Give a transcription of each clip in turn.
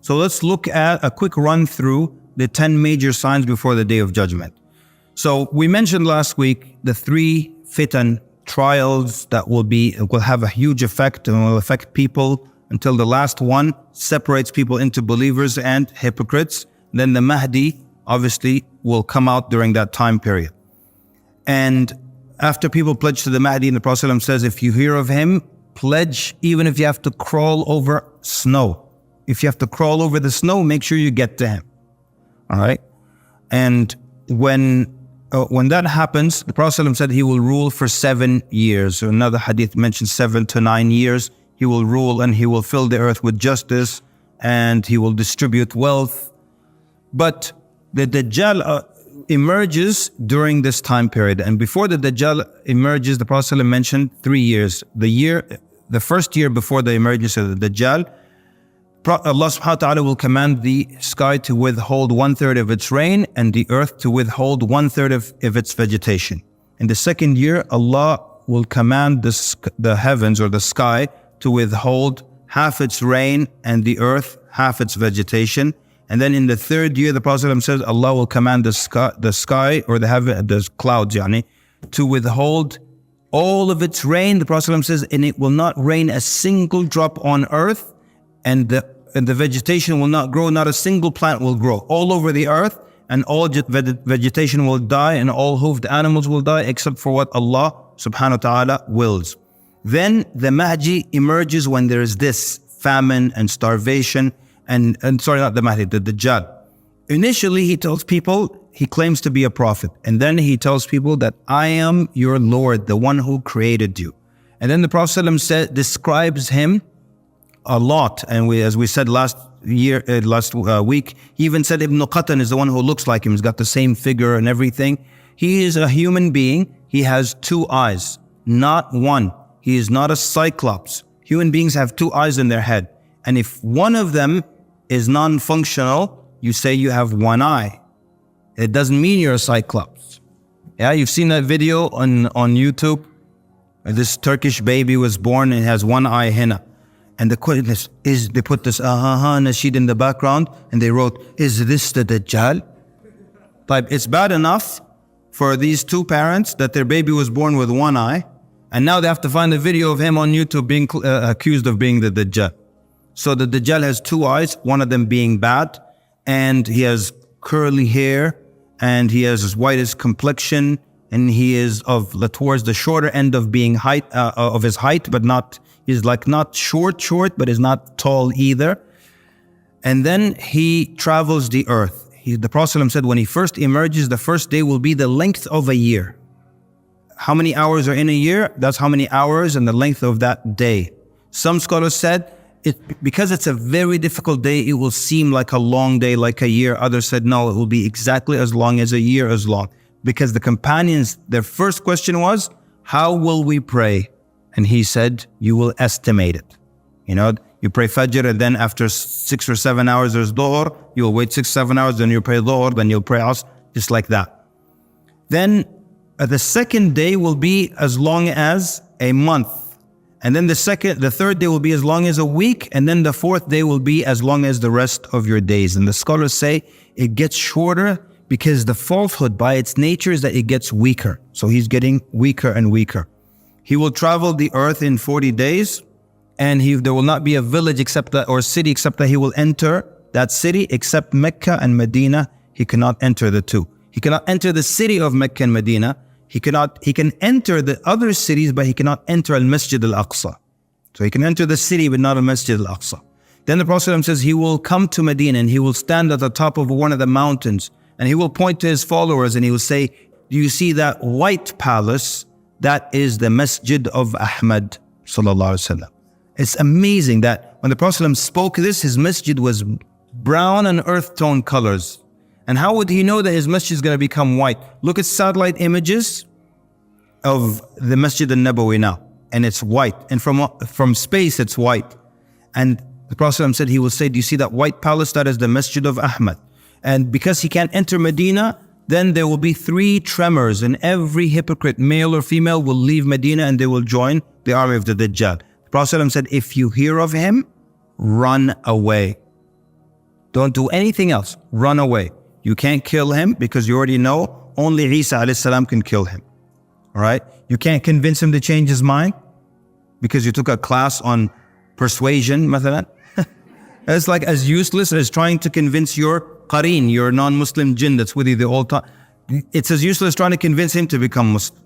So let's look at a quick run through the 10 major signs before the Day of Judgment. So we mentioned last week the 3 fitan, trials that will have a huge effect and will affect people until the last one separates people into believers and hypocrites. Then the Mahdi obviously will come out during that time period. And after people pledge to the Mahdi, and the Prophet ﷺ says, if you hear of him, pledge even if you have to crawl over snow. If you have to crawl over the snow, make sure you get to him. All right? And when that happens, the Prophet ﷺ said he will rule for 7 years. So another hadith mentions 7 to 9 years. He will rule and he will fill the earth with justice and he will distribute wealth. But the Dajjal emerges during this time period. And before the Dajjal emerges, the Prophet ﷺ mentioned 3 years. The first year before the emergence of the Dajjal, Allah subhanahu wa ta'ala will command the sky to withhold 1/3 of its rain and the earth to withhold 1/3 of its vegetation. In the second year, Allah will command the heavens or the sky to withhold half its rain and the earth half its vegetation. And then in the third year, the Prophet ﷺ says Allah will command the sky or the clouds, to withhold all of its rain. The Prophet ﷺ says, and it will not rain a single drop on earth, and the vegetation will not grow, not a single plant will grow all over the earth, and all vegetation will die, and all hoofed animals will die, except for what Allah subhanahu wa ta'ala wills. Then the Mahdi emerges when there is this famine and starvation, and sorry, not the Mahdi, the Dajjal. Initially, he tells people, he claims to be a prophet, and then he tells people that I am your Lord, the one who created you. And then the Prophet ﷺ describes him a lot, and as we said last week, he even said Ibn Qatan is the one who looks like him. He's got the same figure and everything. He is a human being. He has 2 eyes, not one. He is not a cyclops. Human beings have 2 eyes in their head, and if one of them is non-functional, you say you have 1 eye. It doesn't mean you're a cyclops. Yeah, you've seen that video on YouTube. This Turkish baby was born and has 1 eye henna. And the question is they put this nasheed in the background and they wrote, is this the Dajjal? But it's bad enough for these 2 parents that their baby was born with 1 eye, and now they have to find a video of him on YouTube being accused of being the Dajjal. So the Dajjal has 2 eyes, one of them being bad, and he has curly hair, and he has as white as complexion, and he is towards the shorter end of being of his height, but not. He's like not short, but is not tall either. And then he travels the earth. The Prophet ﷺ said when he first emerges, the first day will be the length of a year. How many hours are in a year? That's how many hours and the length of that day. Some scholars said, because it's a very difficult day, it will seem like a long day, like a year. Others said, no, it will be exactly as long as a year as long. Because the companions, their first question was, how will we pray? And he said, you will estimate it. You pray Fajr, and then after 6 or 7 hours there's Dhuhr. You'll wait 6, 7 hours, then you'll pray Dhuhr, then you'll pray Asr, just like that. Then the second day will be as long as a month. And then the third day will be as long as a week. And then the fourth day will be as long as the rest of your days. And the scholars say it gets shorter because the falsehood by its nature is that it gets weaker. So he's getting weaker and weaker. He will travel the earth in 40 days, and there will not be a village or city except that he will enter that city, except Mecca and Medina. He cannot enter the 2. He cannot enter the city of Mecca and Medina. He can enter the other cities, but he cannot enter Al-Masjid Al-Aqsa. So he can enter the city, but not Al-Masjid Al-Aqsa. Then the Prophet ﷺ says he will come to Medina and he will stand at the top of one of the mountains, and he will point to his followers and he will say, do you see that white palace? That is the Masjid of Ahmad sallallahu alaihi wasallam. It's amazing that when the Prophet ﷺ spoke this, his masjid was brown and earth tone colors. And how would he know that his masjid is going to become white? Look at satellite images of the Masjid al-Nabawi now, and it's white. And from space, it's white. And the Prophet ﷺ said, he will say, do you see that white palace? That is the Masjid of Ahmad. And because he can't enter Medina, then there will be 3 tremors, and every hypocrite, male or female, will leave Medina and they will join the army of the Dajjal. The Prophet ﷺ said, if you hear of him, run away. Don't do anything else. Run away. You can't kill him because you already know only Isa alayhi salam can kill him. All right? You can't convince him to change his mind because you took a class on persuasion, مثلا. It's like as useless as trying to convince your qareen, your non-Muslim jinn that's with you the whole time. It's as useless as trying to convince him to become Muslim.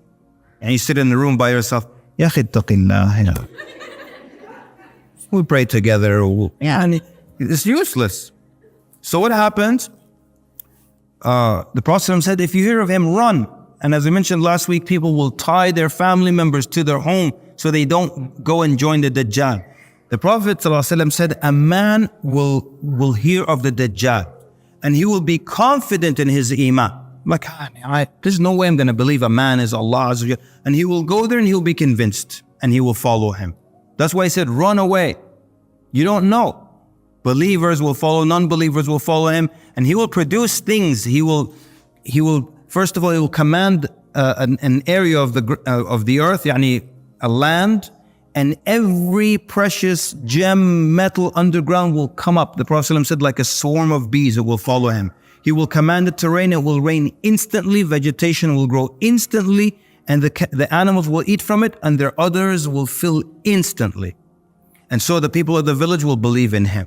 And you sit in the room by yourself, Ya akhi ittaqillah. We pray together. And it's useless. So what happens? The Prophet said, if you hear of him, run. And as I mentioned last week, people will tie their family members to their home so they don't go and join the Dajjal. The Prophet ﷺ said, a man will hear of the Dajjal and he will be confident in his iman. Like, there's no way I'm going to believe a man is Allah Azza wa Jalla. And he will go there and he'll be convinced and he will follow him. That's why he said, run away. You don't know. Believers will follow, non-believers will follow him, and he will produce things. He will first of all, he will command an area of the earth, yani a land, and every precious gem, metal underground will come up. The Prophet ﷺ said, like a swarm of bees, it will follow him. He will command it to rain, it will rain instantly, vegetation will grow instantly, and the animals will eat from it, and their udders will fill instantly. And so the people of the village will believe in him.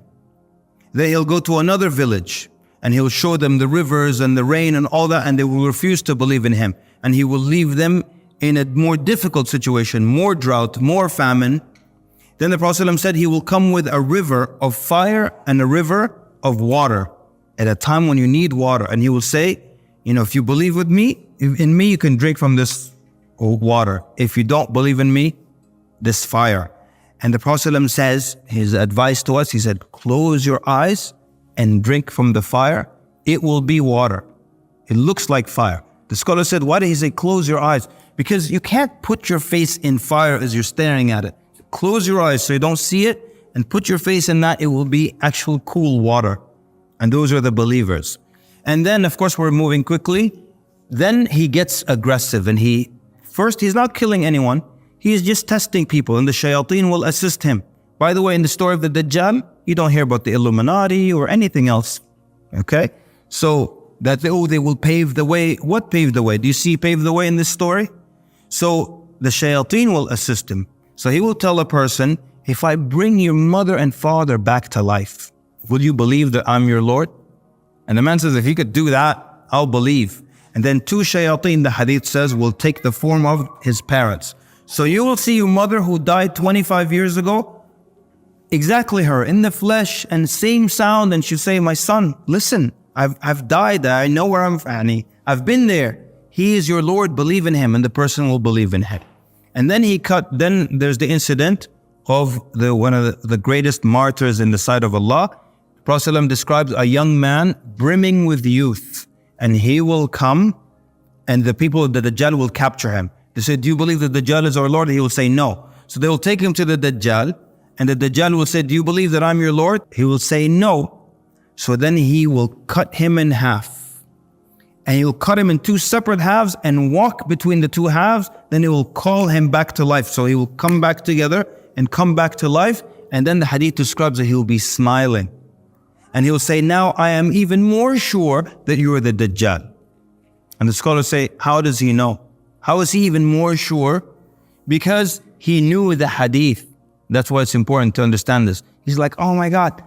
Then he'll go to another village, and he'll show them the rivers and the rain and all that, and they will refuse to believe in him. And he will leave them in a more difficult situation, more drought, more famine. Then the Prophet ﷺ said he will come with a river of fire and a river of water at a time when you need water. And he will say, if you believe in me, you can drink from this water. If you don't believe in me, this fire. And the Prophet ﷺ says, his advice to us, he said, close your eyes and drink from the fire. It will be water. It looks like fire. The scholar said, why did he say close your eyes? Because you can't put your face in fire as you're staring at it. Close your eyes so you don't see it and put your face in that. It will be actual cool water. And those are the believers. And then, of course, we're moving quickly. Then he gets aggressive and he's not killing anyone. He is just testing people and the shayateen will assist him. By the way, in the story of the Dajjal, you don't hear about the Illuminati or anything else. Okay? So that they will pave the way. What paved the way? Do you see pave the way in this story? So the shayateen will assist him. So he will tell a person, if I bring your mother and father back to life, will you believe that I'm your Lord? And the man says, if he could do that, I'll believe. And then two shayateen, the hadith says, will take the form of his parents. So you will see your mother who died 25 years ago, exactly her, in the flesh and same sound, and she'll say, my son, listen, I've died, I know where I'm from, I've been there. He is your Lord, believe in him, and the person will believe in him. And then then there's the incident of one of the greatest martyrs in the sight of Allah. Prophet ﷺ describes a young man brimming with youth, and he will come, and the people of the Dajjal will capture him. They say, do you believe that the Dajjal is our Lord? He will say, no. So they will take him to the Dajjal, and the Dajjal will say, do you believe that I'm your Lord? He will say, no. So then he will cut him in half. And he will cut him in two separate halves and walk between the two halves. Then he will call him back to life. So he will come back together and come back to life. And then the hadith describes that he will be smiling. And he will say, now I am even more sure that you are the Dajjal. And the scholars say, how does he know? How is he even more sure? Because he knew the hadith. That's why it's important to understand this. He's like, oh my God,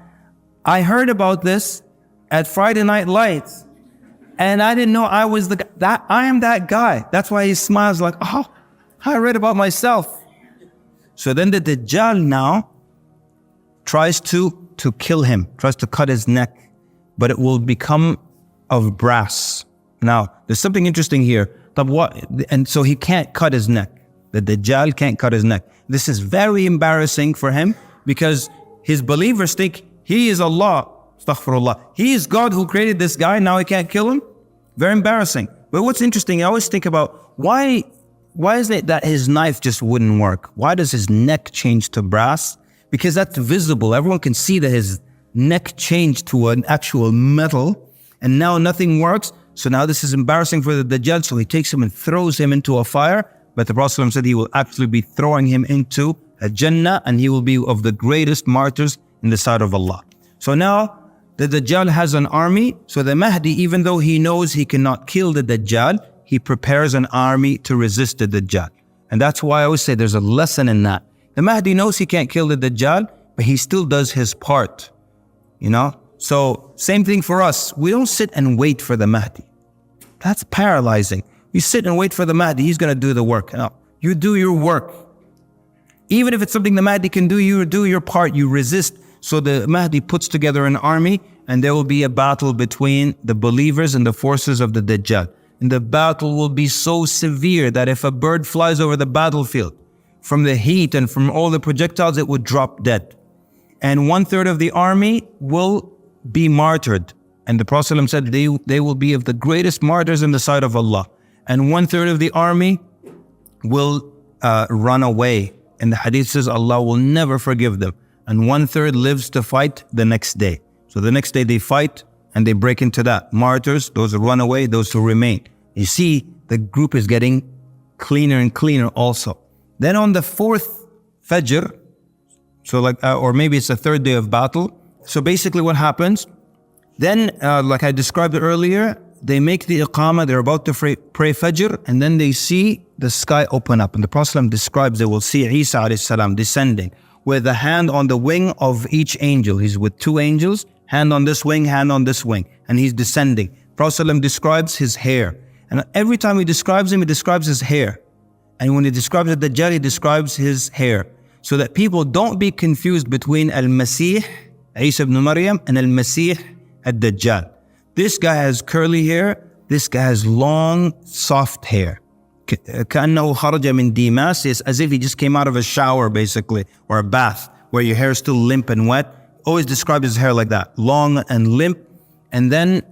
I heard about this at Friday Night Lights. And I didn't know I was I am that guy. That's why he smiles like, oh, I read about myself. So then the Dajjal now tries to kill him, tries to cut his neck, but it will become of brass. Now, there's something interesting here. And so he can't cut his neck. The Dajjal can't cut his neck. This is very embarrassing for him because his believers think he is Allah. Astaghfirullah. He is God who created this guy. Now he can't kill him. Very embarrassing. But what's interesting, I always think about why is it that his knife just wouldn't work? Why does his neck change to brass? Because that's visible. Everyone can see that his neck changed to an actual metal and now nothing works. So now this is embarrassing for the Dajjal. So he takes him and throws him into a fire. But the Prophet ﷺ said he will actually be throwing him into a Jannah and he will be of the greatest martyrs in the sight of Allah. So now The Dajjal has an army. So the Mahdi, even though he knows he cannot kill the Dajjal, he prepares an army to resist the Dajjal. And that's why I always say there's a lesson in that. The Mahdi knows he can't kill the Dajjal, but he still does his part. You know? So same thing for us. We don't sit and wait for the Mahdi. That's paralyzing. You sit and wait for the Mahdi, he's going to do the work. No, you do your work. Even if it's something the Mahdi can do, you do your part, you resist. So the Mahdi puts together an army, and there will be a battle between the believers and the forces of the Dajjal. And the battle will be so severe that if a bird flies over the battlefield, from the heat and from all the projectiles, it would drop dead. And 1/3 of the army will be martyred. And the Prophet ﷺ said they will be of the greatest martyrs in the sight of Allah. And 1/3 of the army will run away. And the hadith says Allah will never forgive them. And 1/3 lives to fight the next day. So the next day they fight and they break into that. Martyrs, those who run away, those who remain. You see, the group is getting cleaner and cleaner also. Then on the 4th Fajr, so or maybe it's the 3rd day of battle. So basically what happens, then like I described it earlier, they make the iqamah, they're about to pray Fajr, and then they see the sky open up. And the Prophet describes they will see Isa alayhi salam descending with a hand on the wing of each angel. He's with 2 angels, hand on this wing, hand on this wing, and he's descending. Prophet describes his hair. And every time he describes him, he describes his hair. And when he describes the Dajjal, he describes his hair. So that people don't be confused between Al-Masih, Isa ibn Maryam, and Al-Masih, Al-Dajjal. This guy has curly hair. This guy has long, soft hair. كأنه خرج من ديماس. It's as if he just came out of a shower, basically, or a bath, where your hair is still limp and wet. Always describe his hair like that, long and limp. And then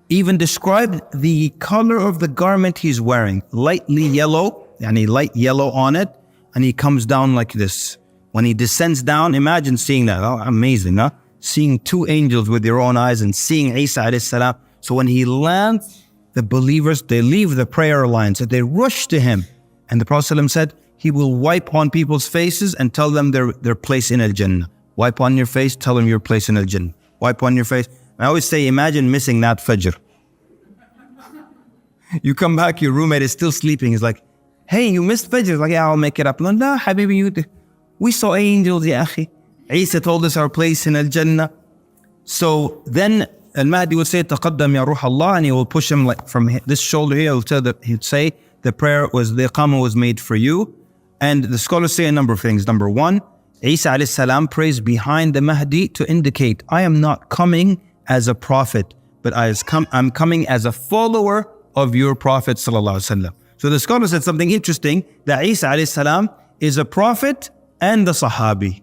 even describe the color of the garment he's wearing, lightly yellow, yani light yellow on it, and he comes down like this. When he descends down, imagine seeing that. Oh, amazing, huh? Seeing 2 angels with your own eyes and seeing Isa alayhi salam. So when he lands, the believers, they leave the prayer lines and they rush to him. And the Prophet ﷺ said, he will wipe on people's faces and tell them their place in Al-Jannah. Wipe on your face, tell them your place in Al-Jannah. Wipe on your face. I always say, imagine missing that Fajr. You come back, your roommate is still sleeping. He's like, hey, you missed Fajr. He's like, yeah, I'll make it up. No, habibi, we saw angels, ya akhi. Isa told us our place in Al-Jannah. So then Al-Mahdi would say, taqaddam ya ruh Allah, and he will push him like from this shoulder here. He'd say, the iqamah was made for you. And the scholars say a number of things. Number 1, Isa alayhi salam prays behind the Mahdi to indicate, I am not coming as a prophet, but I'm coming as a follower of your Prophet sallallahu alaihi wasallam. So the scholar said something interesting, that Isa alayhi salam is a prophet and a sahabi.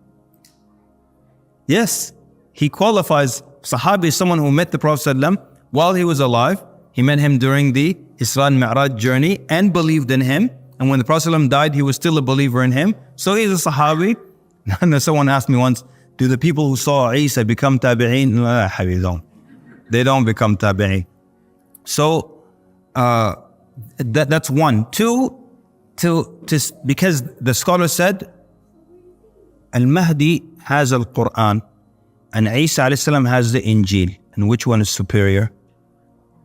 Yes, he qualifies. Sahabi is someone who met the Prophet ﷺ while he was alive. He met him during the Isra and Mi'raj journey and believed in him. And when the Prophet ﷺ died, he was still a believer in him. So he's a sahabi. And someone asked me once, do the people who saw Isa become tabi'een? No, they don't become tabi'een. So that's 1. 2, because the scholar said, Al-Mahdi has Al-Quran and Isa alayhi salam has the Injil. And which one is superior?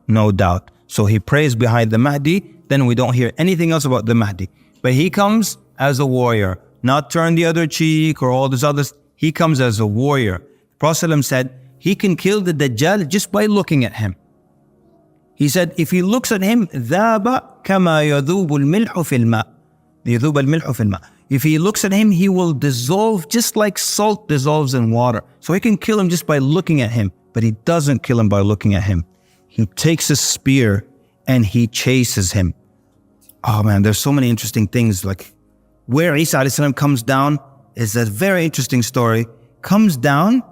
No doubt. So he prays behind the Mahdi, then we don't hear anything else about the Mahdi. But he comes as a warrior, not turn the other cheek or all this others. He comes as a warrior. The Prophet ﷺ said, he can kill the Dajjal just by looking at him. He said, if he looks at him, ذَابَ كَمَا يَذُوبُ الْمِلْحُ فِي الْمَاءِ يَذُوبَ الْمِلْحُ فِي الْمَاءِ. If he looks at him, he will dissolve just like salt dissolves in water. So he can kill him just by looking at him, but he doesn't kill him by looking at him. He takes a spear and he chases him. Oh man, there's so many interesting things. Like where Isa alayhi salam comes down is a very interesting story. Comes down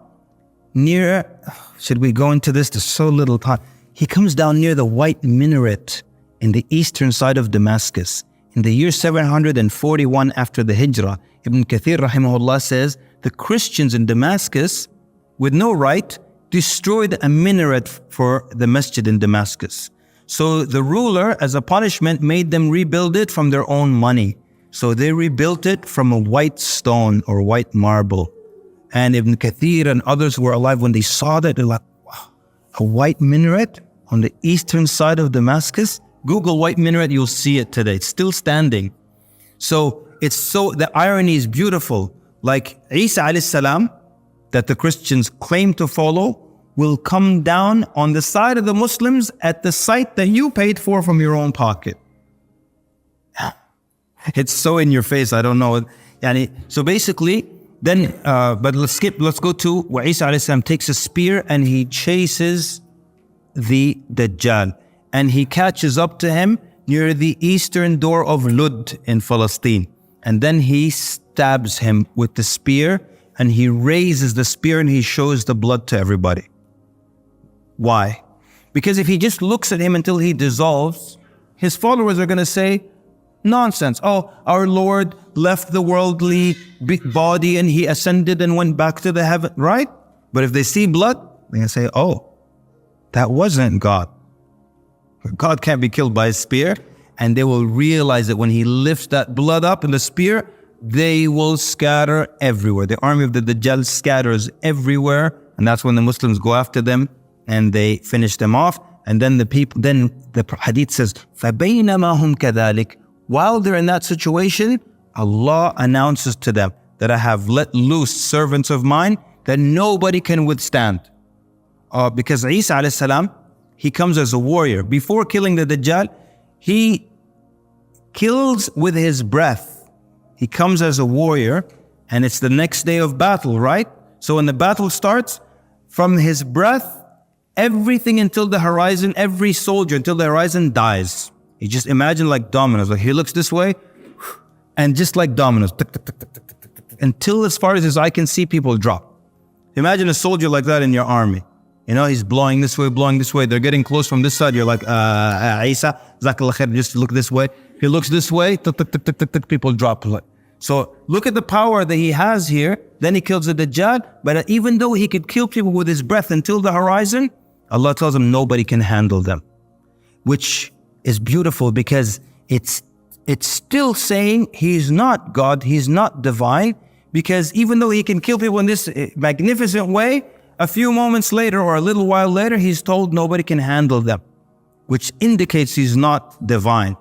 near, should we go into this? There's so little time. He comes down near the white minaret in the eastern side of Damascus. In the year 741 after the Hijrah, Ibn Kathir rahimahullah says, the Christians in Damascus, with no right, destroyed a minaret for the masjid in Damascus. So the ruler, as a punishment, made them rebuild it from their own money. So they rebuilt it from a white stone or white marble. And Ibn Kathir and others who were alive, when they saw that, they're like, a white minaret on the eastern side of Damascus. Google white minaret, you'll see it today. It's still standing. So the irony is beautiful. Like Isa alayhi salam, that the Christians claim to follow, will come down on the side of the Muslims at the site that you paid for from your own pocket. It's so in your face, I don't know. So basically, then, but let's go to where Isa alayhi salam takes a spear and he chases the Dajjal. And he catches up to him near the eastern door of Lud in Palestine. And then he stabs him with the spear, and he raises the spear and he shows the blood to everybody. Why? Because if he just looks at him until he dissolves, his followers are going to say, nonsense. Oh, our Lord left the worldly big body and he ascended and went back to the heaven, right? But if they see blood, they're going to say, oh, that wasn't God. God can't be killed by a spear. And they will realize that when he lifts that blood up in the spear, they will scatter everywhere. The army of the Dajjal scatters everywhere. And that's when the Muslims go after them and they finish them off. And then the hadith says, فَبَيْنَمَا هُمْ كَذَلِكَ. While they're in that situation, Allah announces to them that I have let loose servants of mine that nobody can withstand. Because Isa alayhi salam, he comes as a warrior. Before killing the Dajjal, he kills with his breath. He comes as a warrior, and it's the next day of battle, right? So when the battle starts, from his breath, everything until the horizon, every soldier until the horizon dies. You just imagine like dominoes. Like he looks this way, and just like dominoes, tick, tick, tick, tick, tick, tick, tick, until as far as his eye can see, people drop. Imagine a soldier like that in your army. You know, he's blowing this way. They're getting close from this side. You're like, Isa, Zakallah khair, just look this way. He looks this way, tick, tick, tick, tick, tick, tick, people drop. So look at the power that he has here. Then he kills the Dajjal. But even though he could kill people with his breath until the horizon, Allah tells him nobody can handle them. Which is beautiful because it's still saying he's not God, he's not divine. Because even though he can kill people in this magnificent way, a few moments later or a little while later, he's told nobody can handle them, which indicates he's not divine.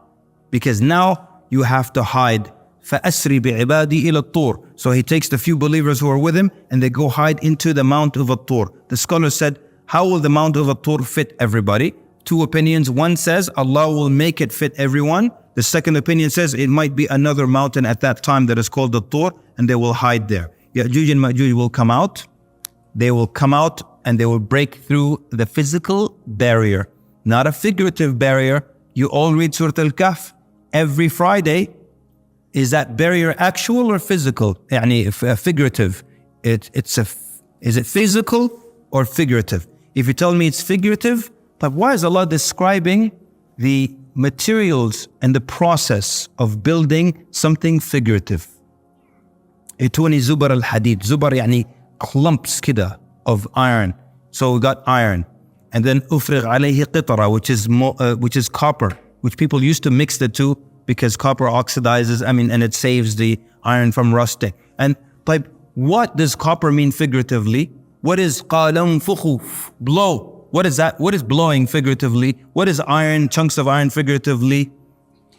Because now you have to hide. فَأَسْرِ بِعِبَادِي إِلَى الطُّورِ. So he takes the few believers who are with him and they go hide into the Mount of At-Tur. The scholar said, how will the Mount of At-Tur fit everybody? Two opinions. One says Allah will make it fit everyone. The second opinion says it might be another mountain at that time that is called At-Tur, and they will hide there. Yajuj and Majuj will come out. They will come out and they will break through the physical barrier, not a figurative barrier. You all read Surah Al-Kahf every Friday. Is that barrier actual or physical? Figurative. Is it physical or figurative? If you tell me it's figurative, but why is Allah describing the materials and the process of building something figurative? Ituni zubar al-hadid. Zubar yani clumps kida of iron. So we got iron. And then ufrig alayhi qitara, which is copper, which people used to mix the two because copper oxidizes, and it saves the iron from rusting. And like, what does copper mean figuratively? What is qalam fukhuf, blow? What is that? What is blowing figuratively? What is iron, chunks of iron figuratively?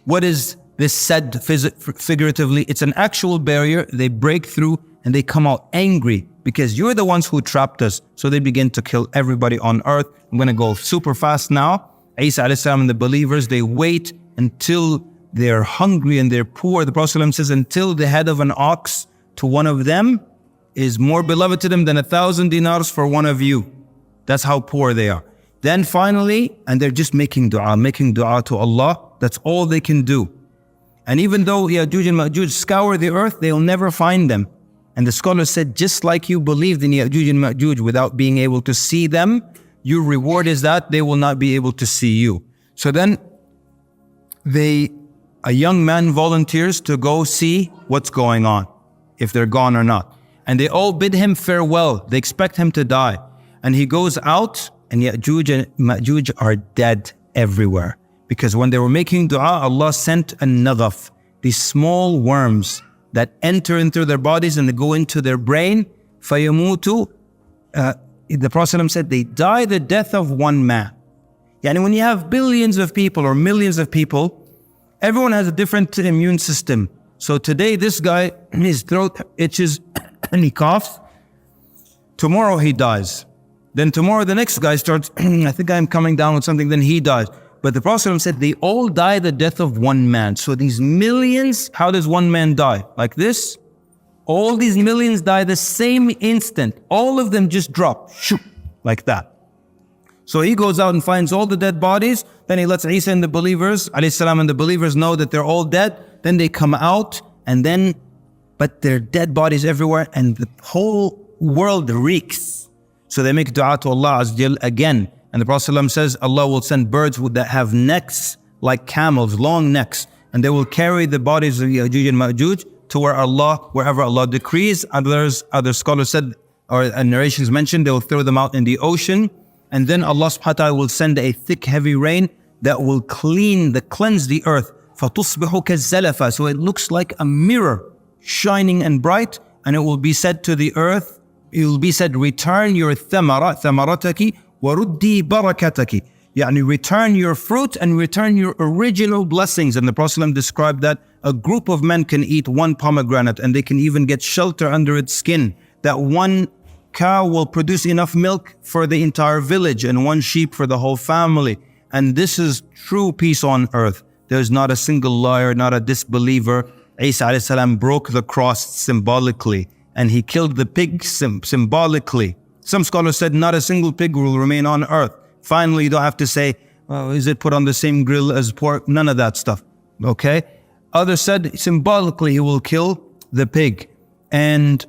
What is this said figuratively? It's an actual barrier. They break through and they come out angry because you're the ones who trapped us. So they begin to kill everybody on earth. I'm going to go super fast now. Isa alayhi salam and the believers, they wait until they're hungry and they're poor. The Prophet says, until the head of an ox to one of them is more beloved to them than 1,000 dinars for one of you. That's how poor they are. Then finally, and they're just making dua to Allah. That's all they can do. And even though Yajuj and Majuj scour the earth, they'll never find them. And the scholar said, just like you believed in Yajuj and Majuj without being able to see them, your reward is that they will not be able to see you. So then a young man volunteers to go see what's going on, if they're gone or not. And they all bid him farewell. They expect him to die. And he goes out, and Yajuj and Majuj are dead everywhere. Because when they were making dua, Allah sent a nadaf, these small worms that enter into their bodies and they go into their brain. فَيَمُوتُ the Prophet said, they die the death of one man. Yani when you have billions of people or millions of people, everyone has a different immune system. So today this guy, his throat itches and he coughs. Tomorrow he dies. Then tomorrow the next guy starts, I think I'm coming down with something, then he dies. But the Prophet said they all die the death of one man. So these millions, how does one man die? Like this? All these millions die the same instant. All of them just drop, shoot, like that. So he goes out and finds all the dead bodies. Then he lets Isa and the believers, alayhi salam, and the believers know that they're all dead. Then they come out and then, but there are dead bodies everywhere and the whole world reeks. So they make dua to Allah Azza wa Jal again. And the Prophet ﷺ says, Allah will send birds that have necks like camels, long necks. And they will carry the bodies of Yajuj and Majuj to wherever Allah decrees. Other scholars said, or narrations mentioned, they will throw them out in the ocean. And then Allah subhanahu wa ta'ala will send a thick, heavy rain that will cleanse the earth. فَتُصْبِحُ كَالزَّلَفَ. So it looks like a mirror, shining and bright. And it will be said to the earth, it will be said, return your ثَمَرَتَكِ وَرُدِّي بَرَكَتَكِ. Yani return your fruit and return your original blessings. And the Prophet ﷺ described that a group of men can eat one pomegranate and they can even get shelter under its skin. That one cow will produce enough milk for the entire village and one sheep for the whole family. And this is true peace on earth. There's not a single liar, not a disbeliever. Isa alayhi salam broke the cross symbolically and he killed the pig symbolically. Some scholars said not a single pig will remain on earth. Finally, you don't have to say, well, is it put on the same grill as pork? None of that stuff. Okay? Others said symbolically he will kill the pig. And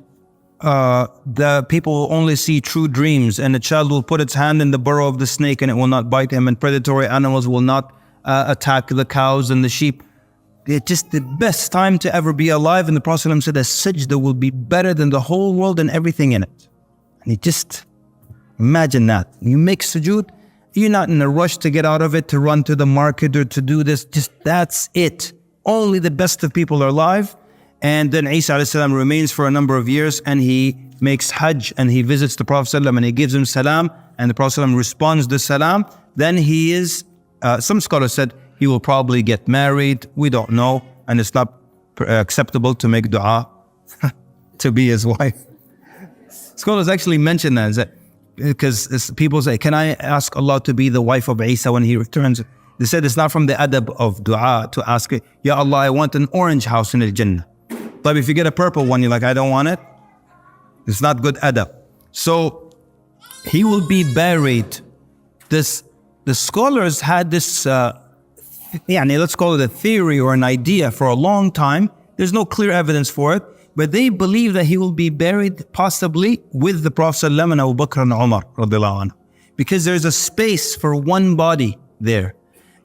the people will only see true dreams. And the child will put its hand in the burrow of the snake and it will not bite him. And predatory animals will not attack the cows and the sheep. It's just the best time to ever be alive. And the Prophet ﷺ said a sajda will be better than the whole world and everything in it. And you just imagine that. You make sujood, you're not in a rush to get out of it, to run to the market or to do this. Just that's it. Only the best of people are alive. And then Isa alayhi salam remains for a number of years and he makes hajj and he visits the Prophet ﷺ and he gives him salam and the Prophet ﷺ responds to salam. Then he is, some scholars said he will probably get married. We don't know. And it's not acceptable to make dua to be his wife. Scholars actually mention that because people say, can I ask Allah to be the wife of Isa when he returns? They said it's not from the adab of dua to ask, Ya Allah, I want an orange house in Al-Jannah. But if you get a purple one, you're like, I don't want it. It's not good adab. So he will be buried. The scholars had this, let's call it a theory or an idea for a long time. There's no clear evidence for it. But they believe that he will be buried possibly with the Prophet ﷺ and Abu Bakr and Umar radiallahu anhu, because there's a space for one body there.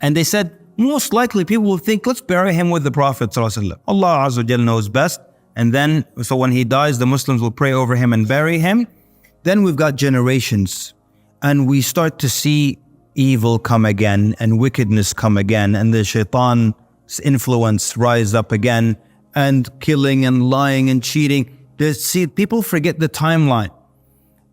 And they said, most likely people will think, let's bury him with the Prophet ﷺ. Allah Azza wa Jal knows best. And then, so when he dies, the Muslims will pray over him and bury him. Then we've got generations. And we start to see evil come again and wickedness come again. And the shaitan's influence rise up again. And killing and lying and cheating. See, people forget the timeline.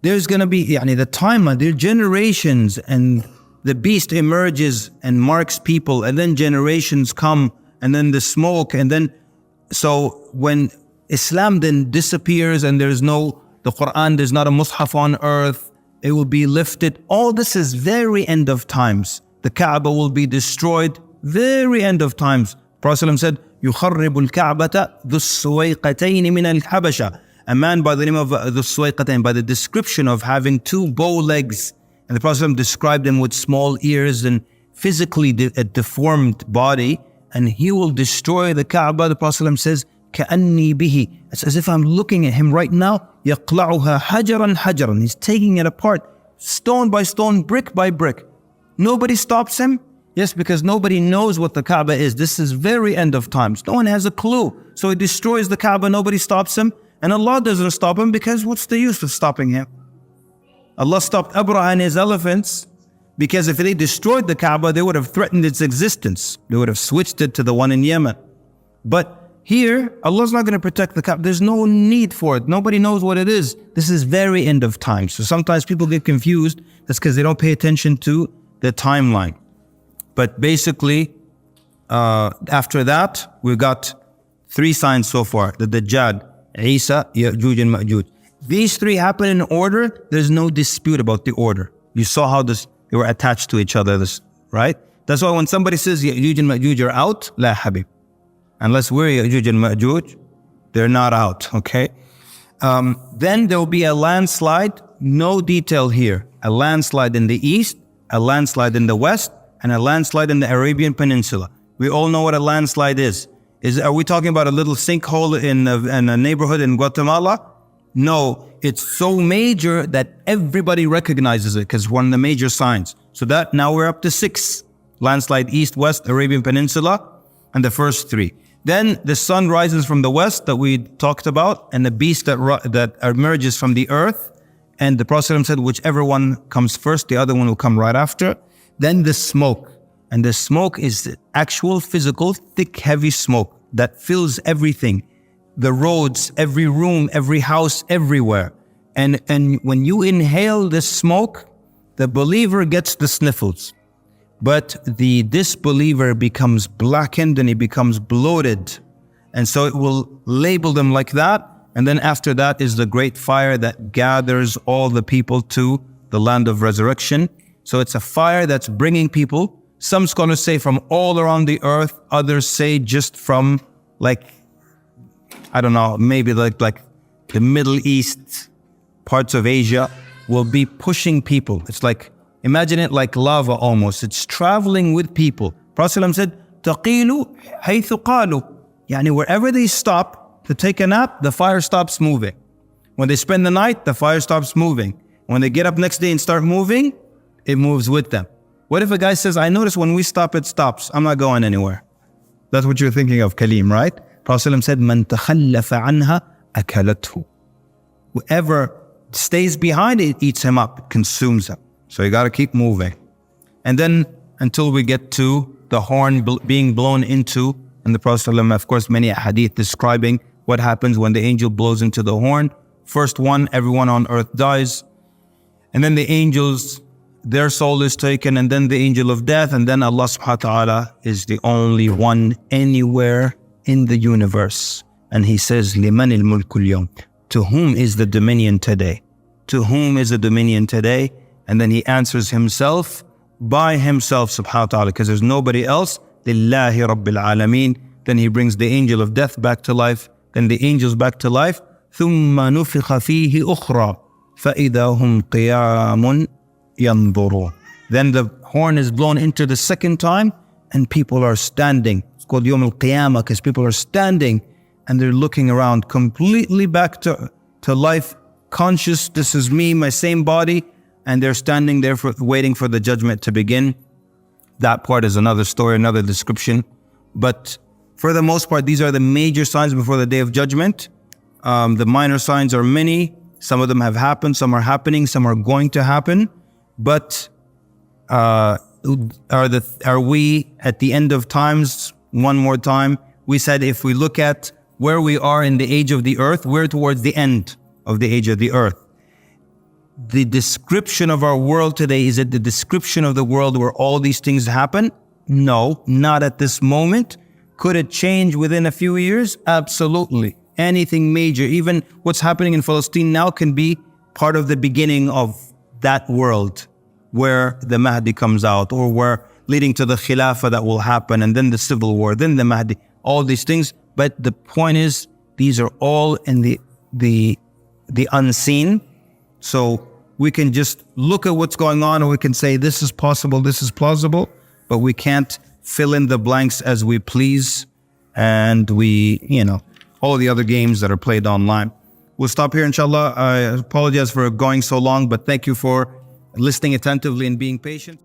There's going to be, the timeline, there are generations and the beast emerges and marks people and then generations come and then the smoke and then, so when Islam then disappears and there's no, the Quran, there's not a mushaf on earth, it will be lifted. All this is very end of times. The Kaaba will be destroyed, very end of times. Prophet ﷺ said, يُخَرِّبُ الْكَعْبَةَ ذُو السُّوَيْقَتَيْنِ مِنَ الْحَبَشَةِ. A man by the name of ذُو السُّوَيْقَتَيْن, by the description of having two bow legs. And the Prophet ﷺ described him with small ears and physically a deformed body. And he will destroy the Kaaba. The Prophet ﷺ says, كَأَنِّي بِهِ. It's as if I'm looking at him right now. يَقْلَعُهَا حَجَرًا حَجَرًا. He's taking it apart, stone by stone, brick by brick. Nobody stops him. Yes, because nobody knows what the Kaaba is. This is very end of times. No one has a clue. So he destroys the Kaaba, nobody stops him. And Allah doesn't stop him because what's the use of stopping him? Allah stopped Abraha and his elephants because if they destroyed the Kaaba, they would have threatened its existence. They would have switched it to the one in Yemen. But here, Allah's not going to protect the Kaaba. There's no need for it. Nobody knows what it is. This is very end of time. So sometimes people get confused. That's because they don't pay attention to the timeline. But basically, after that, we got 3 signs so far. The Dajjal, Isa, Yajuj and Majuj. These 3 happen in order. There's no dispute about the order. You saw how they were attached to each other, right? That's why when somebody says Yajuj and Majuj are out, la habib. Unless we're Yajuj and Majuj, they're not out, okay? Then there will be a landslide, no detail here. A landslide in the east, a landslide in the west, and a landslide in the Arabian Peninsula. We all know what a landslide is. Are we talking about a little sinkhole in a neighborhood in Guatemala? No, it's so major that everybody recognizes it because one of the major signs. So that now we're up to 6. Landslide east, west, Arabian Peninsula, and the first 3. Then the sun rises from the west that we talked about, and the beast that emerges from the earth. And the Prophet said, whichever one comes first, the other one will come right after. Then the smoke. And the smoke is actual physical, thick, heavy smoke that fills everything. The roads, every room, every house, everywhere. And when you inhale this smoke, the believer gets the sniffles. But the disbeliever becomes blackened and he becomes bloated. And so it will label them like that. And then after that is the great fire that gathers all the people to the land of resurrection. So it's a fire that's bringing people. Some scholars say from all around the earth. Others say just from I don't know, maybe like the Middle East, parts of Asia will be pushing people. It's like, imagine it like lava almost. It's traveling with people. Prophet said, تَقِيلُ حَيْثُ قَالُوا. Yani wherever they stop to take a nap, the fire stops moving. When they spend the night, the fire stops moving. When they get up next day and start moving, it moves with them. What if a guy says, I notice when we stop, it stops. I'm not going anywhere. That's what you're thinking of, Kaleem, right? Prophet said, مَنْ تَخَلَّفَ عَنْهَا أَكَلَتْهُ. Whoever stays behind, it eats him up, consumes him. So you got to keep moving. And then until we get to the horn being blown into, and the Prophet, of course, many hadith describing what happens when the angel blows into the horn. First one, everyone on earth dies. And then the angels, their soul is taken, and then the angel of death, and then Allah subhanahu wa ta'ala is the only one anywhere in the universe. And He says, لِمَنِ الْمُلْكُ الْيَوْمِ. To whom is the dominion today? To whom is the dominion today? And then He answers Himself by Himself subhanahu wa ta'ala, because there's nobody else. لِلَّهِ رَبِّ الْعَالَمِينَ. Then He brings the angel of death back to life, then the angels back to life. ثُمَّ نُفِخَ فِيهِ أُخْرَى فَإِذَا هُمْ قِيَامٌ يَنْظُرُونَ. Then the horn is blown into the second time, and people are standing. It's called Yawm al-Qiyamah, because people are standing and they're looking around, completely back to life, conscious, this is me, my same body, and they're standing there waiting for the judgment to begin. That part is another story, another description. But for the most part, these are the major signs before the Day of Judgment. The minor signs are many. Some of them have happened, some are happening, some are going to happen. But are we at the end of times? One more time, we said if we look at where we are in the age of the earth, we're towards the end of the age of the earth. The description of our world today, is it the description of the world where all these things happen? No, not at this moment. Could it change within a few years? Absolutely. Anything major, even what's happening in Palestine now, can be part of the beginning of that world where the Mahdi comes out, or where leading to the Khilafah that will happen, and then the civil war, then the Mahdi, all these things. But the point is, these are all in the unseen. So we can just look at what's going on, and we can say this is possible, this is plausible, but we can't fill in the blanks as we please. And all the other games that are played online. We'll stop here, inshallah. I apologize for going so long, but thank you for listening attentively and being patient.